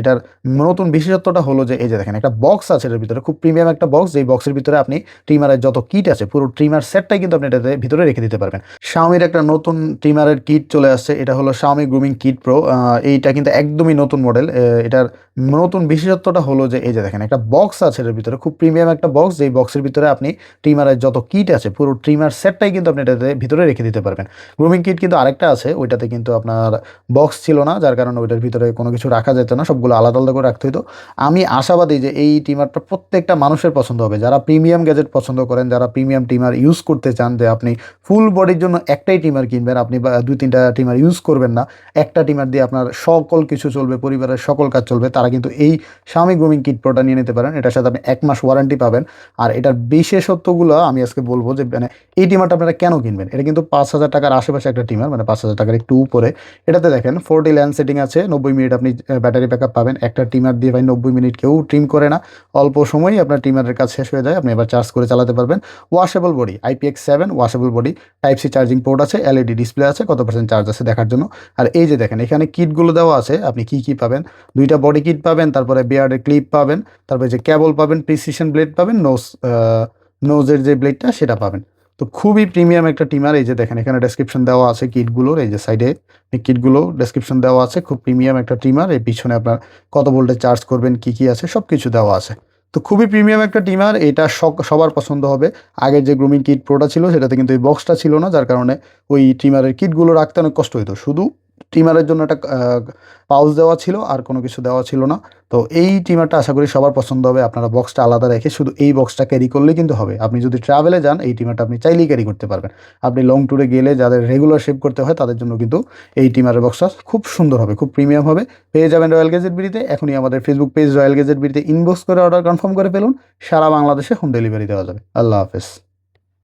এটার নতুন বিশেষত্বটা হলো যে এই যে দেখেন একটা বক্স আছে এর ভিতরে, খুব প্রিমিয়াম একটা বক্স। যেই বক্সের ভিতরে আপনি ট্রিমারের যত কিট আছে পুরো ট্রিমার সেটটাই কিন্তু আপনি এটাতে ভিতরে রেখে দিতে পারবেন। Xiaomi-র একটা নতুন ট্রিমারের কিট চলে আসছে, এটা হলো Xiaomi গ্রুমিং কিট প্রো। এইটা কিন্তু একদমই নতুন মডেল। এটার নতুন বিশেষত্বটা হলো যে এই যে দেখেন একটা বক্স আছে এর ভিতরে, খুব প্রিমিয়াম একটা বক্স। যেই বক্সের ভিতরে আপনি ট্রিমারের যত কিট আছে পুরো ট্রিমার সেটটাই কিন্তু আপনি এটাতে ভিতরে রেখে দিতে পারবেন। গ্রুমিং কিট কিন্তু আরেকটা আছে, ওইটাতে কিন্তু আপনার বক্স ছিল না, যার কারণে ওইটার ভিতরে কোনো কিছু রাখা যেত না, সবগুলো আলাদা আলাদা করে রাখতে হতো। আমি আশাবাদী যে এই ট্রিমারটা প্রত্যেকটা মানুষের পছন্দ হবে, যারা প্রিমিয়াম গ্যাজেট পছন্দ করেন, যারা প্রিমিয়াম ট্রিমার ইউজ করতে চান, যে আপনি ফুল বডির জন্য একটাই ট্রিমার কিনবেন, আপনি দুই তিনটা ট্রিমার ইউজ করবেন না, একটা ট্রিমার দিয়ে আপনার সকল কিছু চলবে, পরিবারের সকল কাজ চলবে, তারা কিন্তু এই Xiaomi গ্রুমিং কিট প্রোটা নিয়ে নিতে পারেন। এটার সাথে আপনি 1 মাস ওয়ারেন্টি পাবেন। আর এটার বিশেষত্বগুলো আমি আজকে বলবো যে মানে এই ট্রিমারটা আপনারা কেন কিনবেন। এটা কিন্তু 5,000 টাকার আশেপাশে একটা ট্রিমার, মানে 5,000 টাকার একটু উপরে। এটাতে দেখেন 40 ল্যান্ড সেটিং আছে, 90 মিনিট আপনি ব্যাটারি ব্যাকআপ পাবেন। একটা ট্রিমার দিয়ে ভাই 90 মিনিট কেউ ট্রিম করে না, অল্প সময়ই আপনার ট্রিমারের কাজ শেষ হয়ে যায়, আপনি এবার চার্জ করে চালাতে পারবেন। Washable body, IPX7 washable body, type C charging port আছে, LED ডিসপ্লে আছে, কত % চার্জ আছে দেখার জন্য। আর এই যে দেখেন এখানে কিটগুলো দেওয়া আছে, আপনি কি কি পাবেন, দুইটা বডি কিট পাবেন, তারপরে বিয়ার্ডের ক্লিপ পাবেন, তারপরে যে কেবল পাবেন, প্রিসিশন ব্লেড পাবেন, নোজের যে ব্লেডটা সেটা পাবেন। তো খুবই প্রিমিয়াম একটা ট্রিমার। এই যে দেখেন এখানে ডেসক্রিপশন দেওয়া আছে কিটগুলোর, এই যে সাইডে কিটগুলো ডেসক্রিপশন দেওয়া আছে। খুব প্রিমিয়াম একটা ট্রিমার, এই পিছনে আপনার কত ভোল্টে চার্জ করবেন, কি কি আছে সব কিছু দেওয়া আছে। তো খুবই প্রিমিয়াম একটা ট্রিমার, এটা সবার পছন্দ হবে। আগের যে গ্রুমিং কিট প্রোটা ছিল সেটাতে কিন্তু এই বক্সটা ছিল না, যার কারণে ওই ট্রিমারের কিটগুলো রাখতে অনেক কষ্ট হতো, শুধু ট্রিমারের জন্য একটা পাউচ দেওয়া ছিল, আর কোনো কিছু দেওয়া ছিল না। তো এই ট্রিমারটা আশা করি সবার পছন্দ হবে। আপনারা বক্সটা আলাদা রেখে শুধু এই বক্সটা ক্যারি করলেই কিন্তু হবে। আপনি যদি ট্রাভেলে যান এই ট্রিমারটা আপনি চাইলেই ক্যারি করতে পারবেন। আপনি লং ট্যুরে গেলে যাদের রেগুলার শেভ করতে হয় তাদের জন্য কিন্তু এই ট্রিমারের বক্সটা খুব সুন্দর হবে, খুব প্রিমিয়াম হবে। পেয়ে যাবেন রয়্যাল গ্যাজেট বিডিতে। এখনই আমাদের ফেসবুক পেজ রয়্যাল গ্যাজেট বিডিতে ইনবক্স করে অর্ডার কনফার্ম করে ফেলুন। সারা বাংলাদেশে হোম ডেলিভারি দেওয়া যাবে। আল্লাহ হাফেজ।